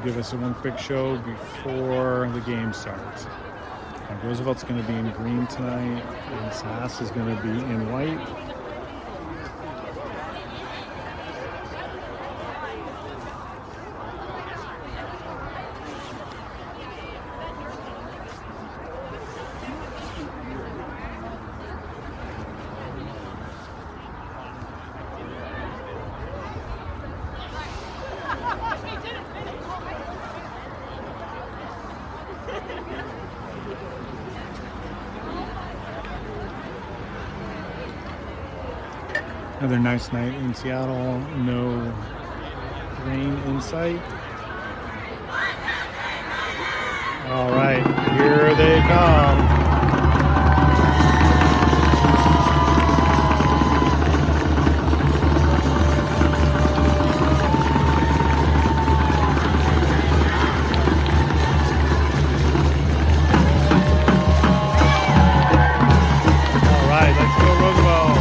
give us one quick show before the game starts. Roosevelt's going to be in green tonight, and Sass is going to be in white. Another nice night in Seattle, no rain in sight. All right, here they come. All right, let's go Roosevelt.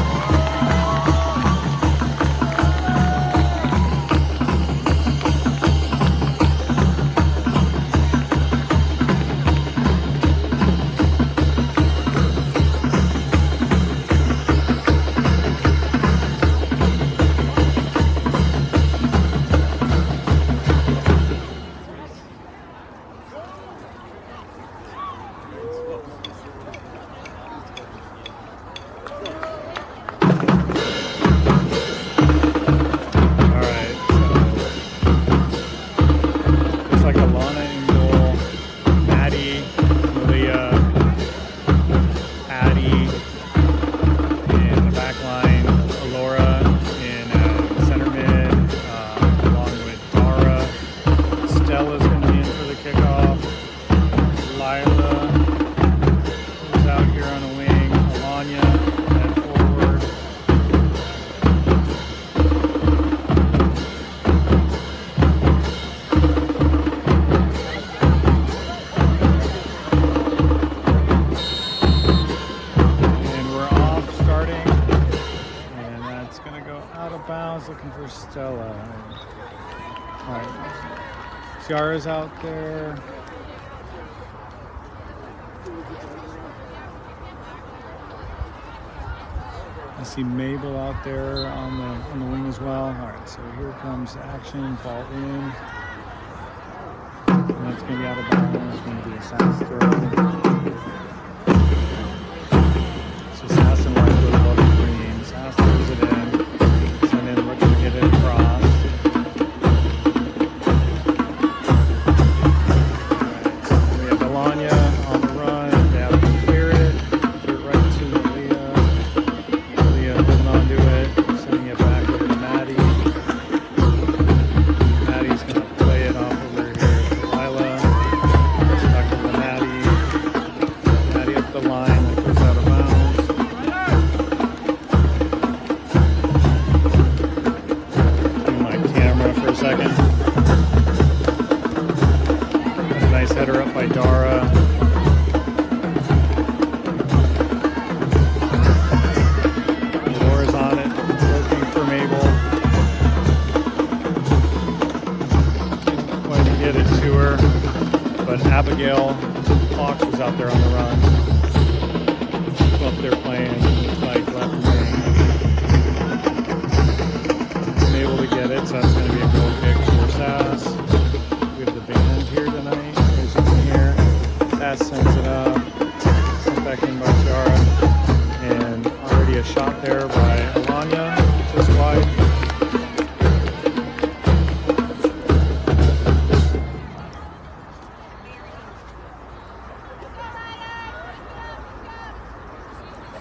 Looking for Stella. All right, Ciara's out there. I see Mabel out there on the wing as well. All right, so here comes action. Ball in. And that's going to be out of bounds. It's going to be a Sass throw. So Sass and White goes above the green. Sass throws it in. Get it across. Right. We have Alanya on the run. They have to clear it. Get it right to Leah. Leah holding on to it. Sending it back over to Maddie. Maddie's going to play it off over here to Lila. Back over to Maddie. Maddie up the line. That goes out of bounds. For a second. That's a nice header up by Dara. Laura's on it, looking for Mabel. Didn't quite get it to her, but Abigail Fox was out there on the run. Up there playing like left wing. Able to get it, so that's going to be a goal kick for Sass. We have the band here tonight, as you can hear. Sass sends it up, sent back in by Ciara, and already a shot there by Alanya, just wide.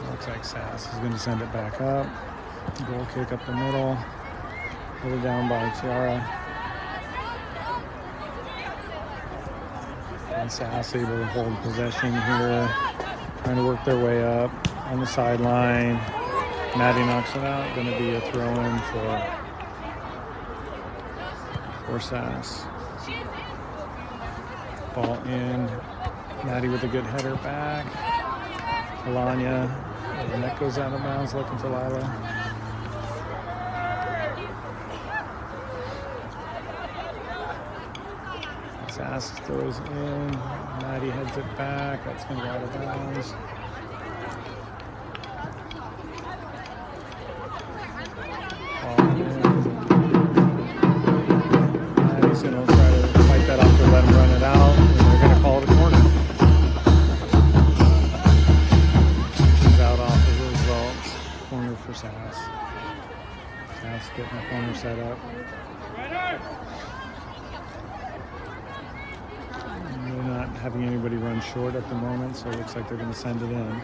Looks like Sass is going to send it back up. Goal kick up the middle. Pulled down by Ciara. And Sass able to hold possession here. Trying to work their way up on the sideline. Maddie knocks it out. Going to be a throw-in for Sass. Ball in. Maddie with a good header back. Alanya. And that goes out of bounds looking for Lila. Sass throws in. Maddie heads it back. That's going to go out of bounds. Maddie's going to try to fight that off to let him run it out. And they're going to call it a corner. He's out off of Roosevelt. Corner for Sass. Sass getting the corner set up. They're not having anybody run short at the moment, so it looks like they're going to send it in.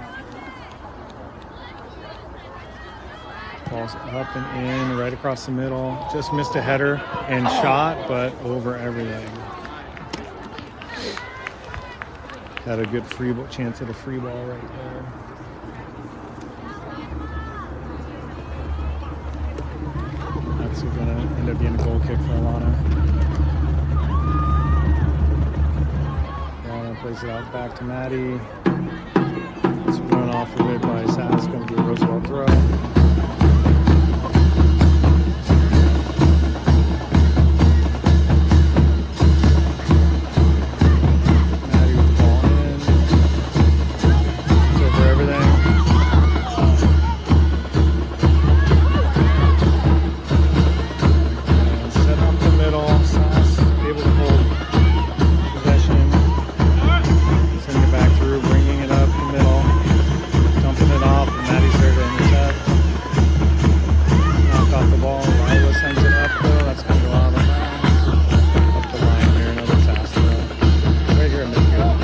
Ball's up and in, right across the middle. Just missed a header and shot, but over everything. Had a good chance at a free ball right there. That's going to end up being a goal kick for Alana. Plays it out back to Maddie. It's run off of it by Sass. Going to be a Roosevelt throw. Maddie with the ball in. It's over everything. And set up the middle. Sass able to hold possession. Back through, bringing it up the middle, dumping it off, and Maddie's there to intercept. Knocked off the ball. Lila sends it up though. That's going to go out of bounds. Up the line here, another Sass throw. Right here in midfield.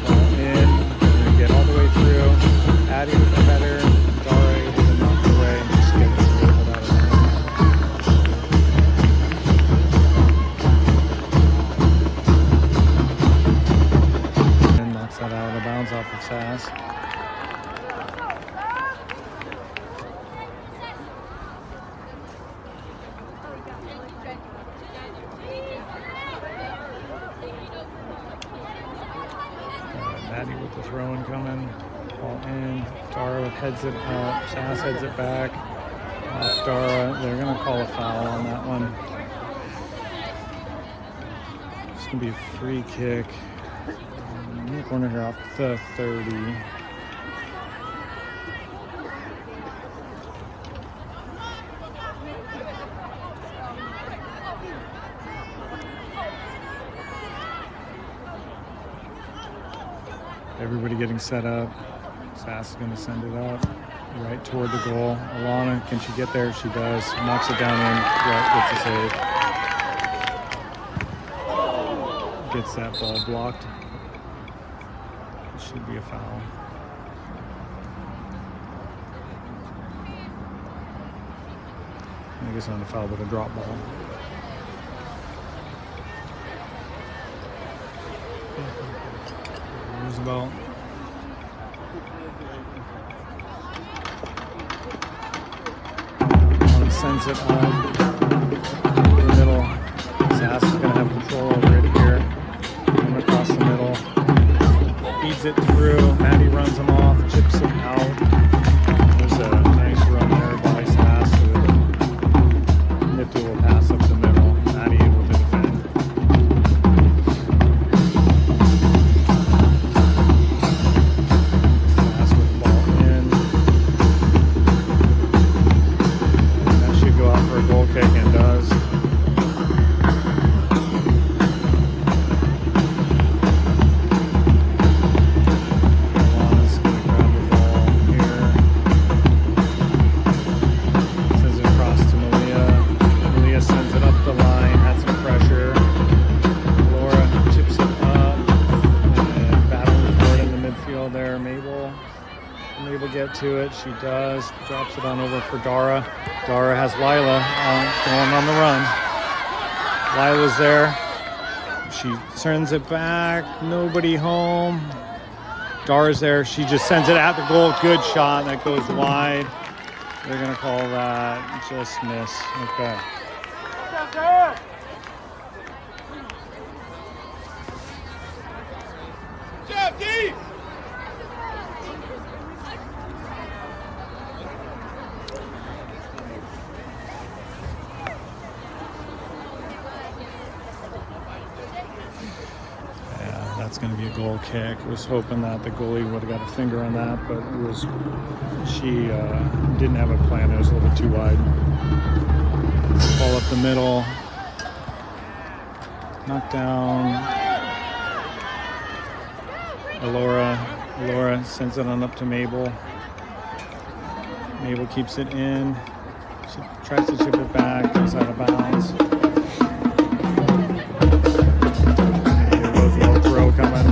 Ball in, and get all the way through. Addie with the header. Dara able to knock it away and just get it dribbled out of bounds. That out of the bounds off of Sass. Maddie with the throw-in coming. Ball in. Dara heads it up. Sass heads it back. Off Dara. They're going to call a foul on that one. It's going to be a free kick. In the corner here off the 30. Everybody getting set up. Sass is going to send it up right toward the goal. Alana, can she get there? She does. Knocks it down in. Gets the save. Gets that ball blocked. Should be a foul. I guess not a foul, but a drop ball. Roosevelt. Sends it on the middle. Sass is going to have control over it here. Coming across the middle. Feeds it through. Maddie runs him off, chips him out. There's a nice run there by Sass. Nifty will pass up the middle. Maddie able to defend. Sass with the ball in. And that should go out for a goal kick and does. Get to it. She does. Drops it on over for Dara. Dara has Lila going on the run. Lila's there. She sends it back. Nobody home. Dara's there. She just sends it at the goal. Good shot. That goes wide. They're going to call that just miss. Okay. Jeff, deep! It's going to be a goal kick. I was hoping that the goalie would have got a finger on that, but she didn't have a plan. It was a little bit too wide. Ball up the middle. Knocked down. Laura sends it on up to Mabel. Mabel keeps it in. She tries to chip it back. Goes out of bounds. Roosevelt throw coming.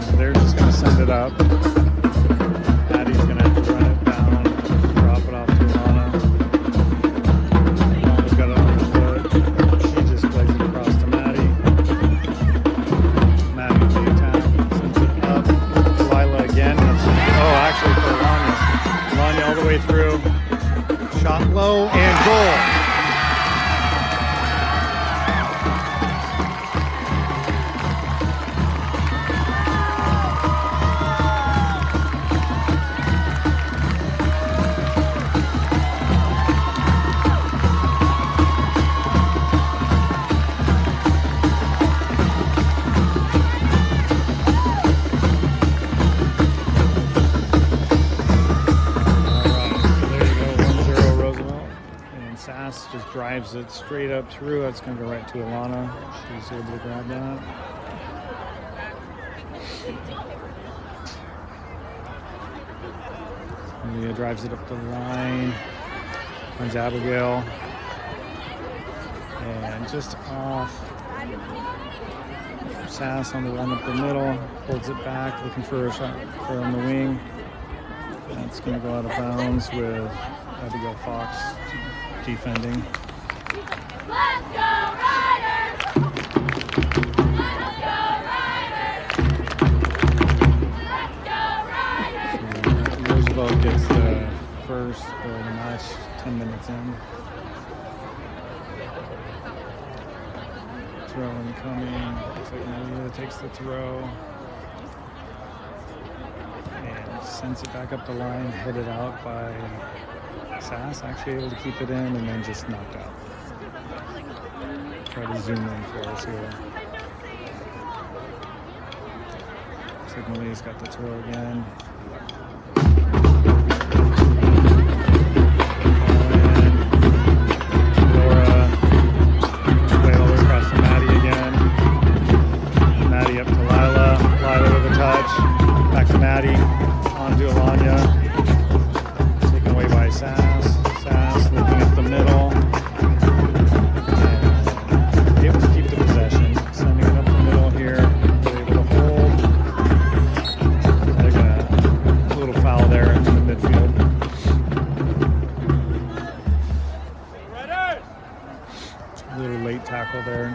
And they're just going to send it up. Addie's going to have to run it down, drop it off to Alana. Alana's got it on her foot. She just plays it across to Maddie. Maddie with the attack. Sends it up. Lila again. Actually for Alanya. Alanya all the way through. Shot low and goal. Just drives it straight up through. That's going to go right to Alana. She's able to grab that. Leah drives it up the line. Finds Abigail. And just off. Sass on the run up the middle. Holds it back, looking for a shot from the wing. That's going to go out of bounds with Abigail Fox defending. Let's go Riders! Let's go Riders! Let's go Riders! Roosevelt gets the first goal of the match 10 minutes in. Throw incoming. Looks like Malia takes the throw. And sends it back up the line, headed out by Sass, actually able to keep it in and then just knocked out. Try to zoom in for us here. Looks like Malia's got the throw again. And Laura play all the way across to Maddie again. Maddie up to Lila. Lila with a touch. Back to Maddie. On to Alanya. Taken away by Sass. Sass looking at the middle. And able to keep the possession. Sending it up the middle here. They're able to hold. Like a little foul there in the midfield. A little late tackle there.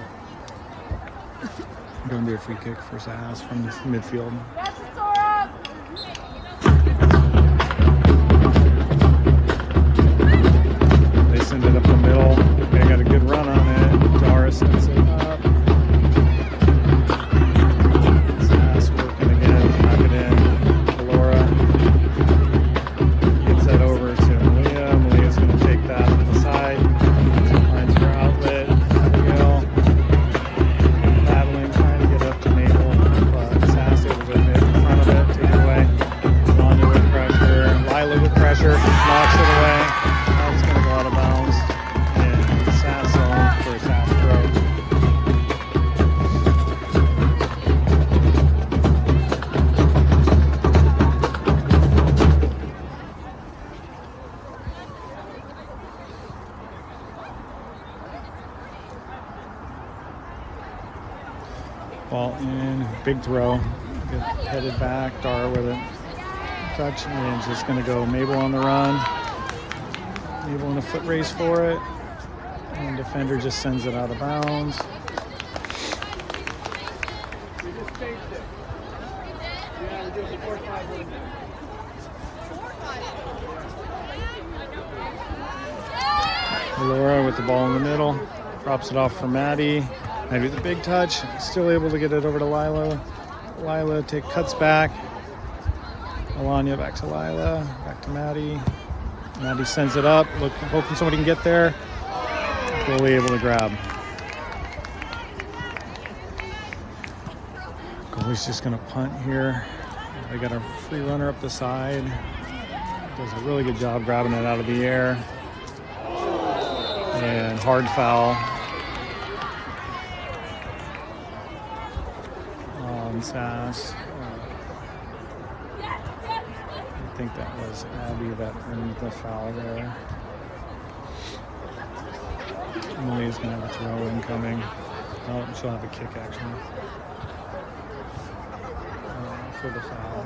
Going to be a free kick for Sass from the midfield. Send it up the middle. They got a good run on it. Doris sends it up. Sass working again. Knock it in. Laura gets that over to Malia. Malia's going to take that to the side. Finds her outlet. Abigail battling, trying to get up to Mabel. But Sass able to get in front of it, take it away. Alanya with pressure. Lila with pressure. Knocks it away. That's going to go out of bounds. And Sass on for a Sass throw. Ball in, big throw. Get headed back. Dara with it. Touch, and just going to go Mabel on the run. Mabel in a foot race for it. And defender just sends it out of bounds. Laura with the ball in the middle. Drops it off for Maddie. Maddie with a big touch. Still able to get it over to Lila. Lila cuts back. Alanya back to Lila, back to Maddie. Maddie sends it up, hoping somebody can get there. Goalie able to grab. Goalie's just gonna punt here. They got a free runner up the side. Does a really good job grabbing it out of the air. And hard foul on Sass. I think that was Abby that earned the foul there. Emily's gonna have a throw incoming. Oh, she'll have a kick actually. For the foul.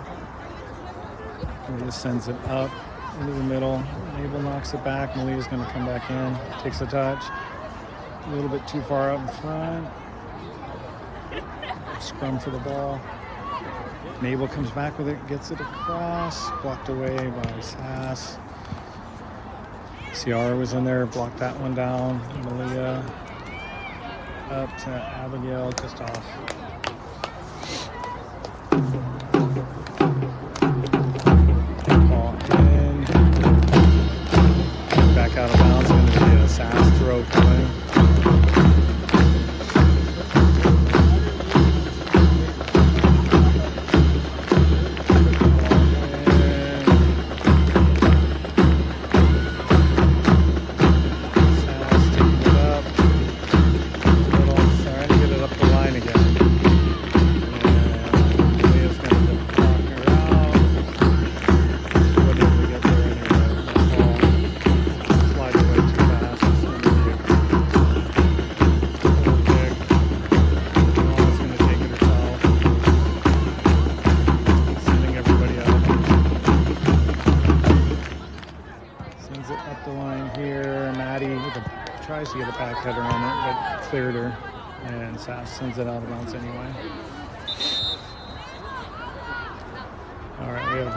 Malia sends it up into the middle. Mabel knocks it back. Malia's going to come back in. Takes a touch. A little bit too far up in front. Scrum for the ball. Mabel comes back with it. Gets it across. Blocked away by Sass. Ciara was in there. Blocked that one down. Malia up to Abigail. Just off. Out of bounds, going to be a Sass throw coming. Sass taking it up. Trying to get it up the line again. And Leah's going to block her out. Wasn't able to get there anyway. Tries to get a back header on it, but cleared her, and Sass sends it out of bounds anyway. All right, we have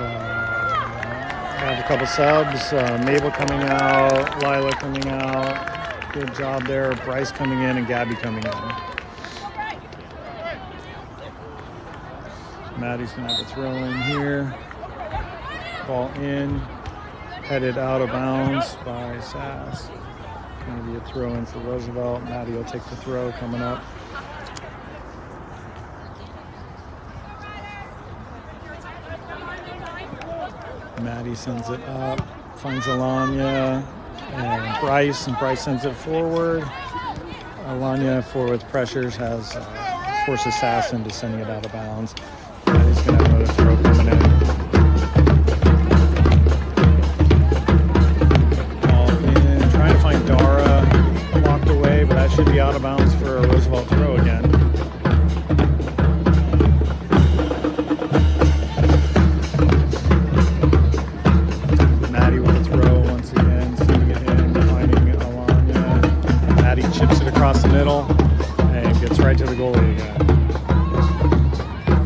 a couple subs. Mabel coming out, Lila coming out. Good job there. Bryce coming in and Gabby coming in. Maddie's gonna have a throw in here. Ball in, headed out of bounds by Sass. Going to be a throw in for Roosevelt. Maddie will take the throw coming up. Maddie sends it up, finds Alanya and Bryce sends it forward. Alanya forward pressures forces Sass into sending it out of bounds. Maddie's going to have another throw coming in. But that should be out of bounds for a Roosevelt throw again. Maddie with a throw once again, sending it in, finding Alanya. Maddie chips it across the middle and gets right to the goalie again.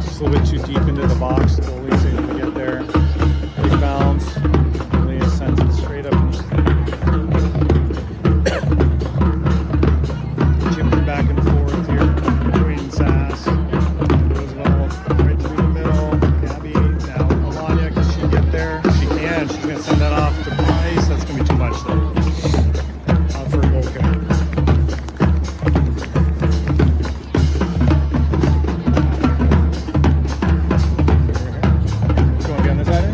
Just a little bit too deep into the box. The goalie's able to get there. Big bounce. Leah sends it straight up. Back and forth here between Sass and Roosevelt, right through the middle. Gabby, now Alanya, can she get there? She can. She's going to send that off to Bryce. That's going to be too much though. Out for a goal kick. Go again, is that it?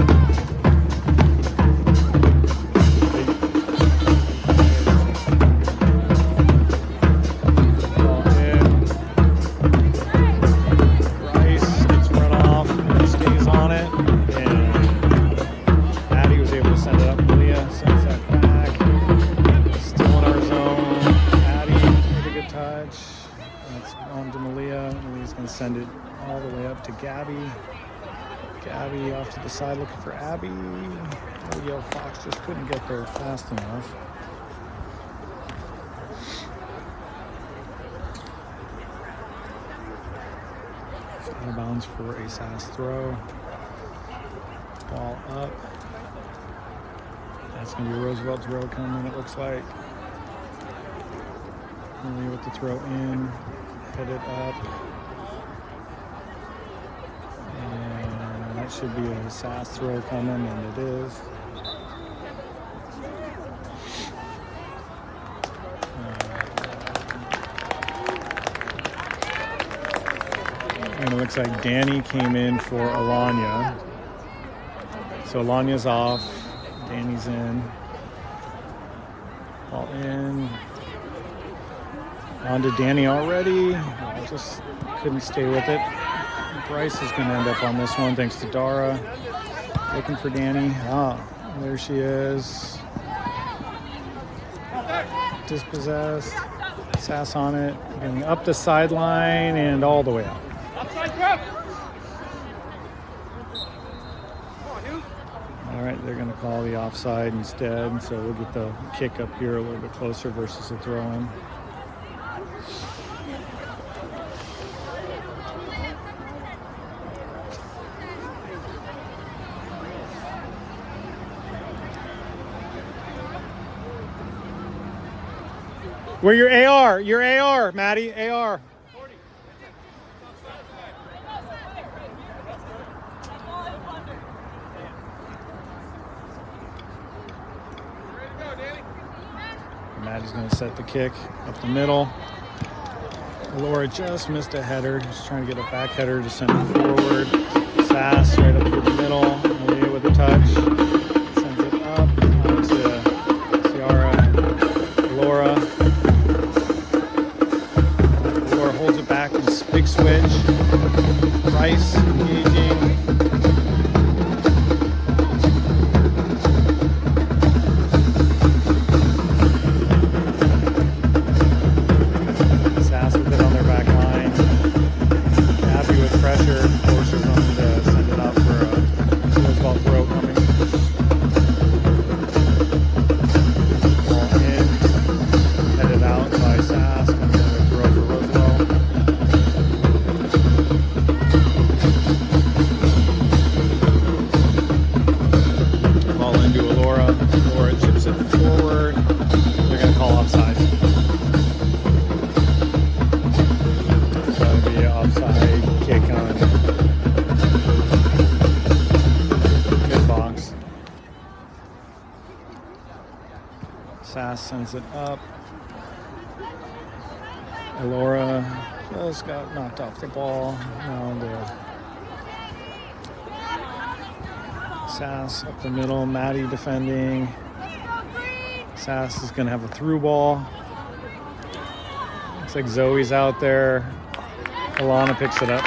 Send it all the way up to Gabby. Gabby off to the side looking for Abby. Abigail Fox just couldn't get there fast enough. Out of bounds for a Sass throw. Ball up. That's going to be a Roosevelt throw coming, it looks like. Only with the throw in, headed up. That should be a Sass throw coming, and it is. And it looks like Danny came in for Alanya. So Alanya's off. Danny's in. All in. On to Danny already. I just couldn't stay with it. Bryce is going to end up on this one thanks to Dara. Looking for Danny. Ah, there she is. Dispossessed. Sass on it. Getting up the sideline and all the way out. All right, they're going to call the offside instead, so we'll get the kick up here a little bit closer versus the throw-in. Where your AR, Maddie, AR. Maddie's going to set the kick up the middle. Laura just missed a header. Just trying to get a back header to send it forward. Sass right up through the middle. Malia with a touch. Sends it up onto Ciara. Laura. Laura holds it back. Big switch. Bryce engaging. Sass sends it up. Elora just got knocked off the ball. Now Sass up the middle. Maddie defending. Sass is going to have a through ball. Looks like Zoe's out there. Alana picks it up.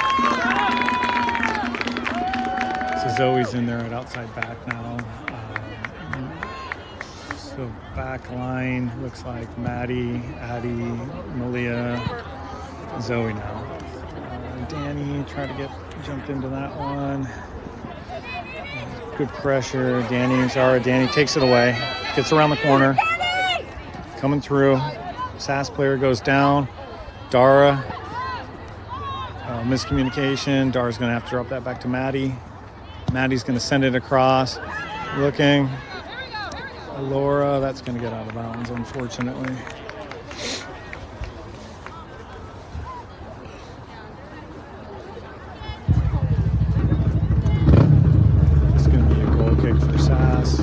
So Zoe's in there at outside back now. So back line looks like Maddie, Addie, Malia, Zoe now. Danny tried to jump into that one. Good pressure. Danny takes it away. Gets around the corner. Coming through. Sass player goes down. Dara. Miscommunication. Dara's going to have to drop that back to Maddie. Maddie's going to send it across. Looking. Laura, that's going to get out of bounds, unfortunately. It's going to be a goal kick for Sass.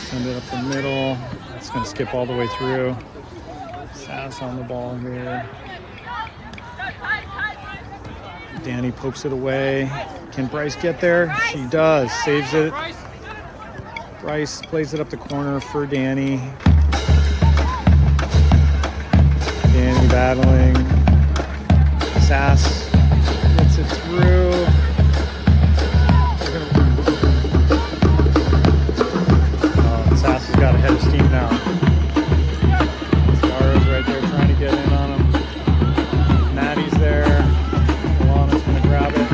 Send it up the middle. That's going to skip all the way through. Sass on the ball here. Danny pokes it away. Can Bryce get there? She does. Saves it. Bryce plays it up the corner for Danny. Danny battling. Sass gets it through. Sass has got a head of steam now. Zara's right there trying to get in on him. Maddie's there. Alana's going to grab it.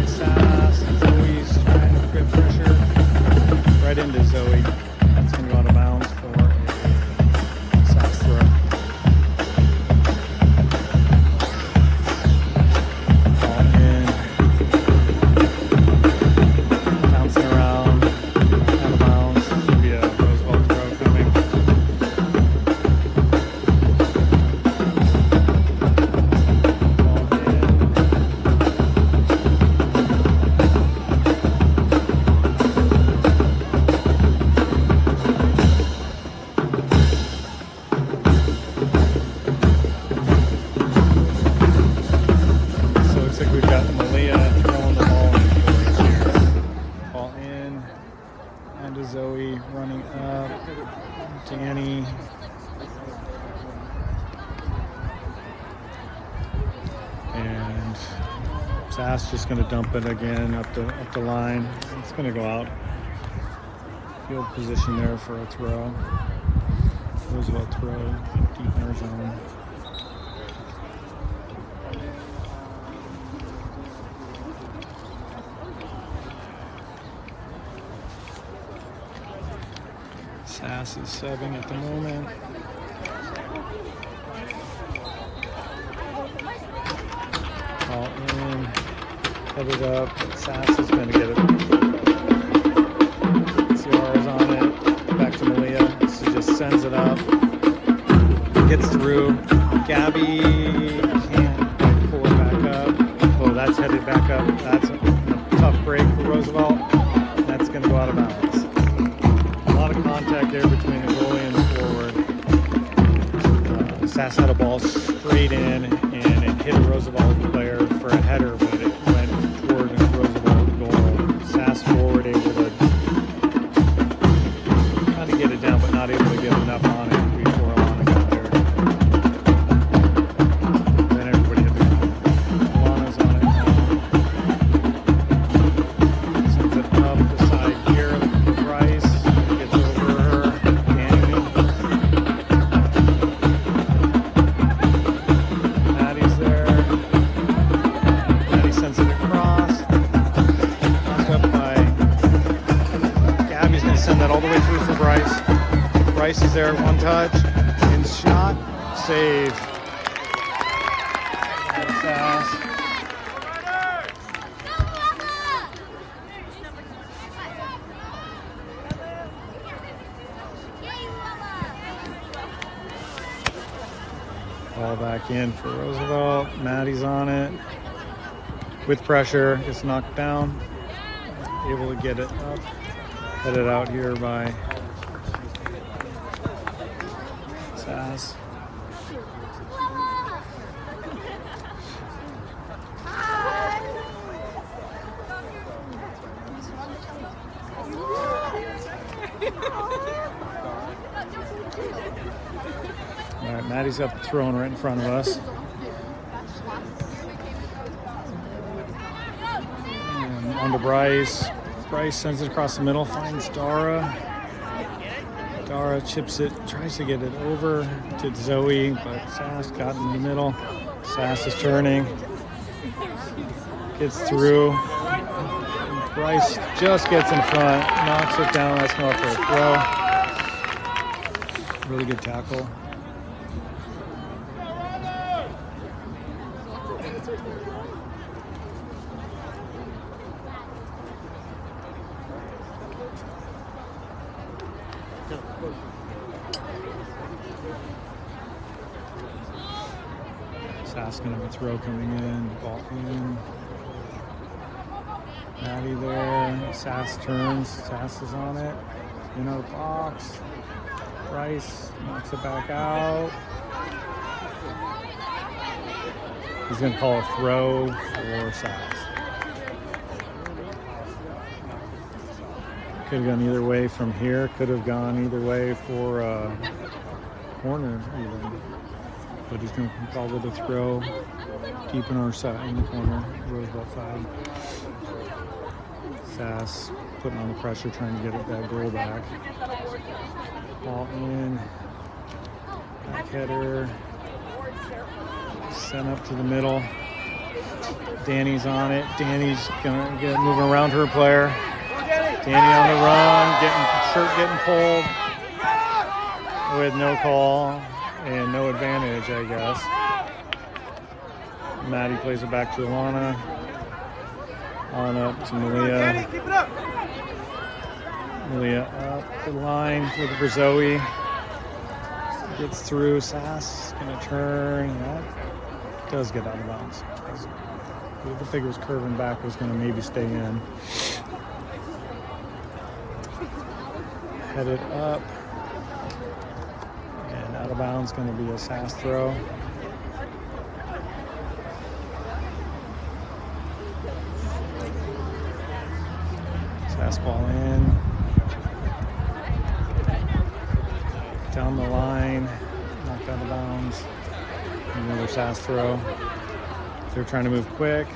Sass. Sass just going to dump it again up the line. It's going to go out. Field position there for a throw. Roosevelt throw deep in our zone. Sass is subbing at the moment. All in, headed up. Sass is going to get it. CR is on it. Back to Malia. She just sends it up. Gets through. Gabby can't quite pull it back up. Oh, that's headed back up. That's a tough break for Roosevelt. That's going to go out of bounds. A lot of contact there between the goalie and the forward. Sass had a ball straight in, and it hit a Roosevelt player for a header, but it went toward the Roosevelt goal. Sass forward able to kind of get it down, but not able to get enough on it before Alana got there. Then everybody hit the ground. Alana's on it now. Sends it up the side here. Bryce gets over her. Danny. Maddie's there. Maddie sends it across. Knocked up by Gabby's going to send that all the way through for Bryce. Bryce is there, one touch, and shot, save. That's Sass. Ball back in for Roosevelt. Maddie's on it. With pressure, it's knocked down. Able to get it up. Headed out here by Sass. All right, Maddie's got the throwing right in front of us. And on to Bryce. Bryce sends it across the middle, finds Dara. Dara chips it, tries to get it over to Zoe, but Sass got in the middle. Sass is turning. Gets through. Bryce just gets in front, knocks it down. That's going for a throw. Really good tackle. Sass gonna have a throw coming in, ball in. Maddie there, Sass turns, Sass is on it, in our box. Bryce knocks it back out. He's gonna call a throw for Sass. Could have gone either way from here, could have gone either way for corner even. But he's going to call it a throw, keeping our side in the corner, Roosevelt side. Sass putting on the pressure, trying to get that goal back. Ball in, back header, sent up to the middle. Danny's on it. Danny's going to get moving around her player. Danny on the run, getting pulled with no call. And no advantage, I guess. Maddie plays it back to Alana. On up to Malia. Malia up the line for Zoe. Gets through. Sass gonna turn. That does get out of bounds. The figure was curving back, was gonna maybe stay in. Headed up. Out of bounds, going to be a Sass throw. Sass ball in. Down the line, knocked out of bounds. Another Sass throw. They're trying to move quick.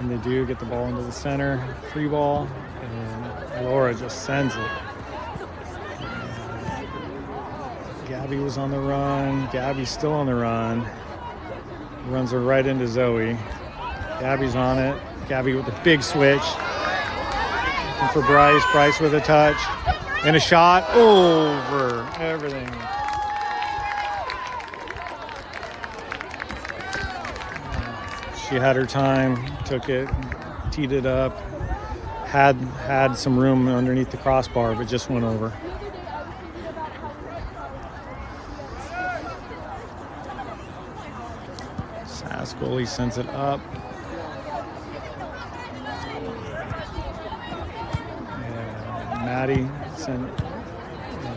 And they do get the ball into the center, free ball, and Laura just sends it. Gabby was on the run. Gabby's still on the run. Runs her right into Zoe. Gabby's on it. Gabby with a big switch. Looking for Bryce. Bryce with a touch. And a shot over everything. She had her time, took it, teed it up, had some room underneath the crossbar, but just went over. Sass goalie sends it up.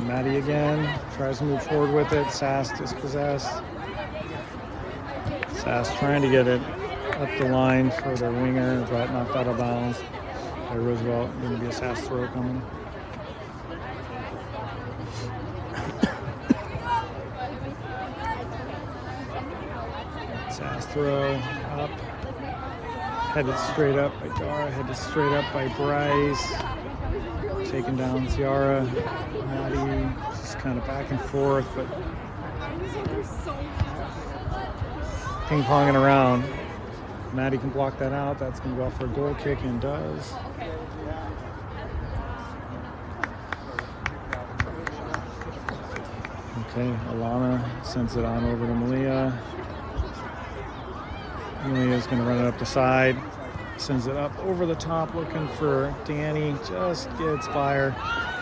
Maddie again tries to move forward with it. Sass dispossessed. Sass trying to get it up the line for the winger, but knocked out of bounds by Roosevelt. Going to be a Sass throw coming. Sass throw up. Headed straight up by Dara. Headed straight up by Bryce. Taking down Ciara. Maddie just kind of back and forth, but ping-ponging around. Maddie can block that out. That's going to go for a goal kick, and does. Okay, Alana sends it on over to Malia. Malia's going to run it up the side. Sends it up over the top, looking for Danny. Just gets by her.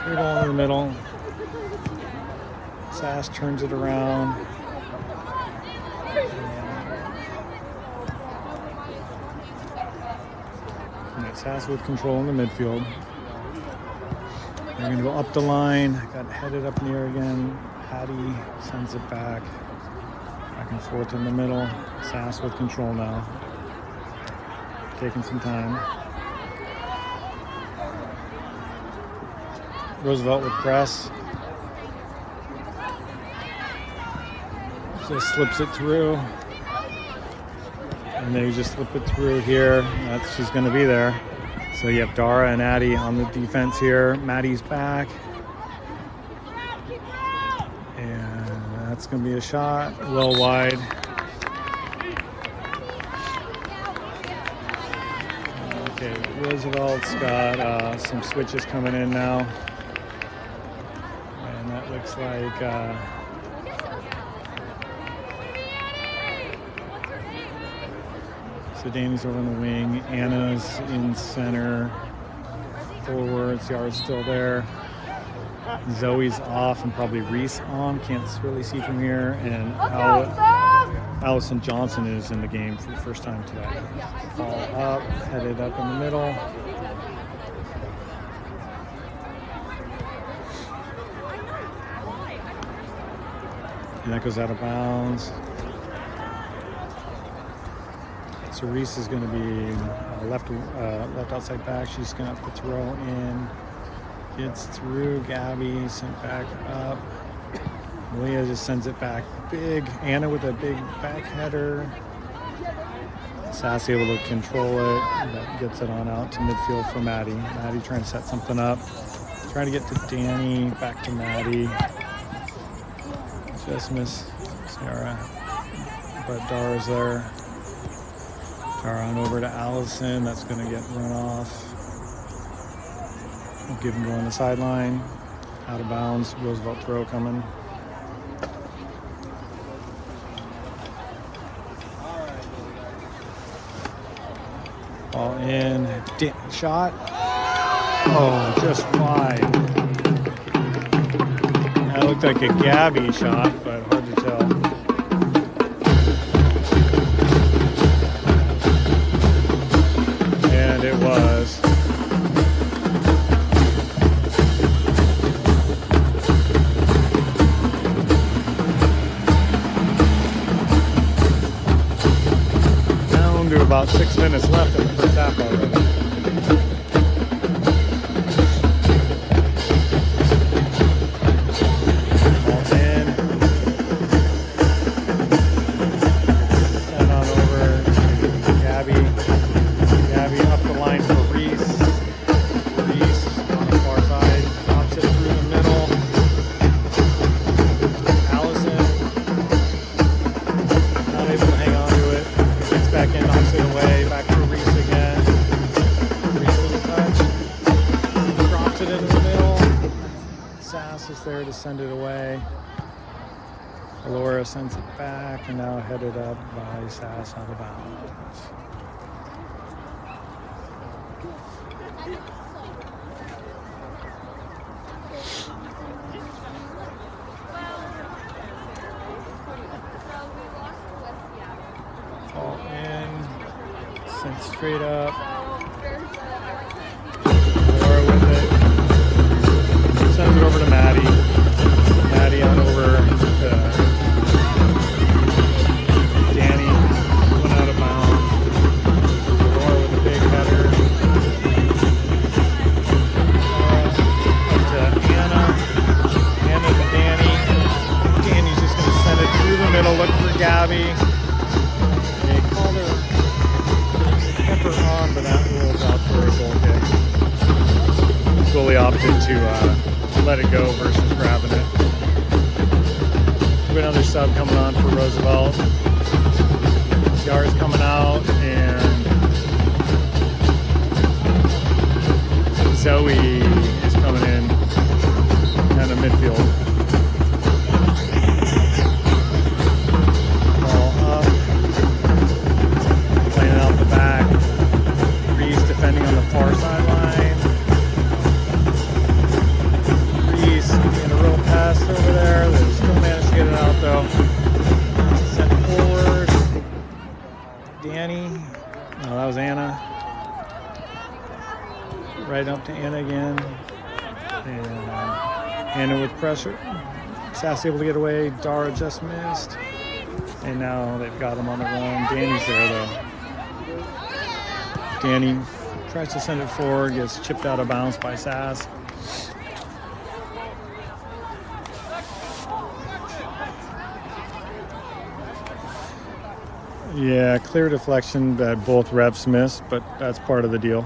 Free ball in the middle. Sass turns it around. And Sass with control in the midfield. They're going to go up the line. Got headed up near again. Hattie sends it back. Back and forth in the middle. Sass with control now. Taking some time. Roosevelt with press. Just slips it through. And they just slip it through here. She's going to be there. So you have Dara and Addie on the defense here. Maddie's back. And that's going to be a shot. Well wide. Okay, Roosevelt's got some switches coming in now. And that looks like so Danny's over in the wing. Anna's in center. Forward. Ciara's still there. Zoe's off and probably Reese on. Can't really see from here. And Allison Johnson is in the game for the first time today. Ball up, headed up in the middle. And that goes out of bounds. So Reese is going to be left outside back. She's going to have to throw in. Gets through. Gabby sent back up. Malia just sends it back big. Anna with a big back header. Sassy able to control it. That gets it on out to midfield for Maddie. Maddie trying to set something up. Trying to get to Danny. Back to Maddie. Just miss Ciara. But Dara's there. Dara on over to Allison. That's going to get run off. We'll give him go on the sideline. Out of bounds. Roosevelt throw coming. Ball in. Shot. Oh, just wide. That looked like a Gabby shot, but hard to tell. And it was. Down to about 6 minutes left in the first half already. Laura sends it back, and now headed up by Sass out of bounds. Ball in, sent straight up. Laura with it. Sends it over to Maddie. Maddie on over to Danny. Went out of bounds. Laura with a big header. Up to Anna. Anna to Danny. Danny's just going to send it through the middle. Look for Gabby. They called her, kept her on, but that rules out for a goal kick. Goalie opted to let it go versus grabbing it. We have another sub coming on for Roosevelt. Yar's coming out, and Zoe is coming in kind of midfield. Ball up, playing it out the back. Reese defending on the far sideline. Getting a real pass over there. They still managed to get it out though. Sent forward. Danny. No, that was Anna. Right up to Anna again. And Anna with pressure. Sass able to get away. Dara just missed. And now they've got him on the run. Danny's there though. Danny tries to send it forward. Gets chipped out of bounds by Sass. Yeah, clear deflection that both refs missed, but that's part of the deal.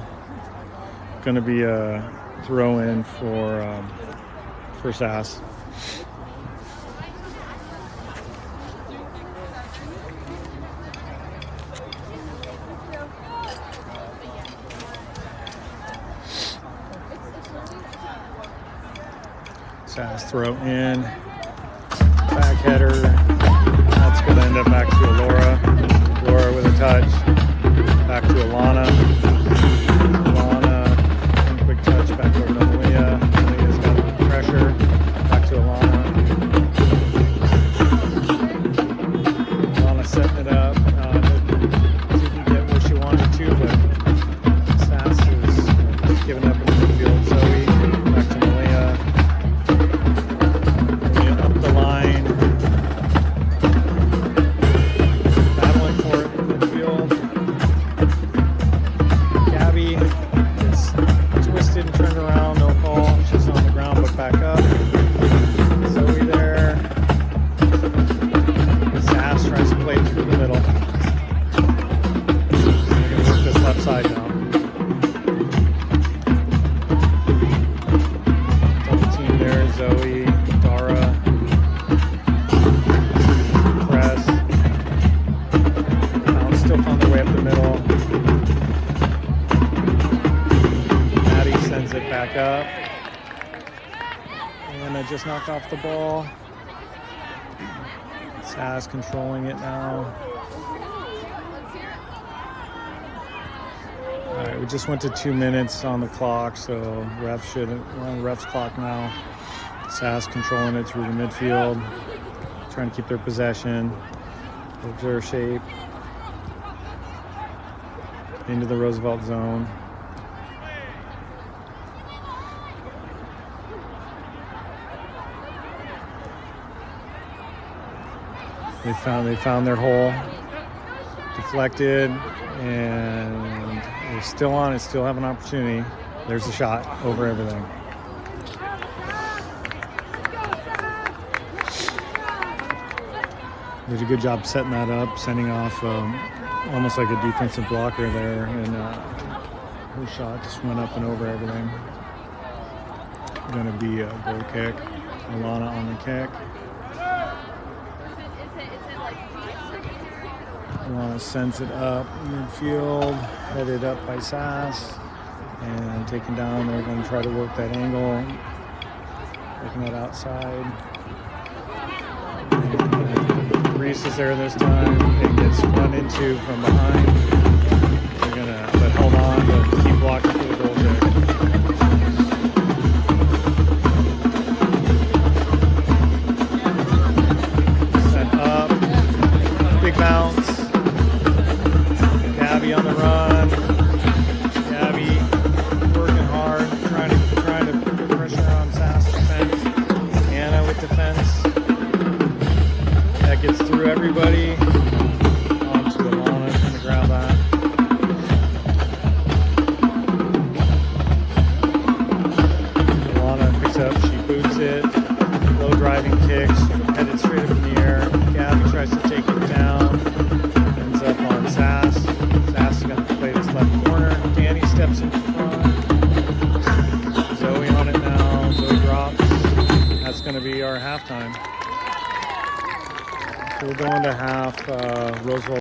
Going to be a throw in for Sass. Sass throw in, back header. That's going to end up back to Laura. Laura with a touch. Back to Alana. Alana, one quick touch back over to Malia. Malia's got pressure. Back to Alana. Alana setting it up. Didn't get where she wanted to, but Sass is giving up in the midfield. Zoe, back to Malia. Malia up the line. Back up. Zoe there. Sass tries to play through the middle. We're going to work this left side now. Double team there. Zoe, Dara. Press. Still found their way up the middle. Maddie sends it back up. Anna just knocked off the ball. Sass controlling it now. All right, we just went to 2 minutes on the clock, so we're on ref's clock now. Sass controlling it through the midfield, trying to keep their possession, observe shape into the Roosevelt zone. They found their hole, deflected, and they're still on it, still have an opportunity. There's a shot over everything. Did a good job setting that up, sending off almost like a defensive blocker there, and her shot just went up and over everything. Going to be a goal kick. Alana on the kick. Alana sends it up midfield, headed up by Sass, and taken down. They're going to try to work that angle, working that outside. And Reese is there this time. It gets run into from behind. They're gonna, but hold on to keep blocking for the goal kick. Sent up. Big bounce. Gabby on the run. Gabby working hard, trying to put pressure on Sass defense. Anna with defense. That gets through everybody. Onto Alana, trying to grab that. Alana picks up, she boots it. Low driving kicks, headed straight up in the air. Gabby tries to take it down. Ends up on Sass. Sass is going to play this left corner. Danny steps in front. Zoe on it now. Zoe drops. That's going to be our halftime. So we'll go into half. Roosevelt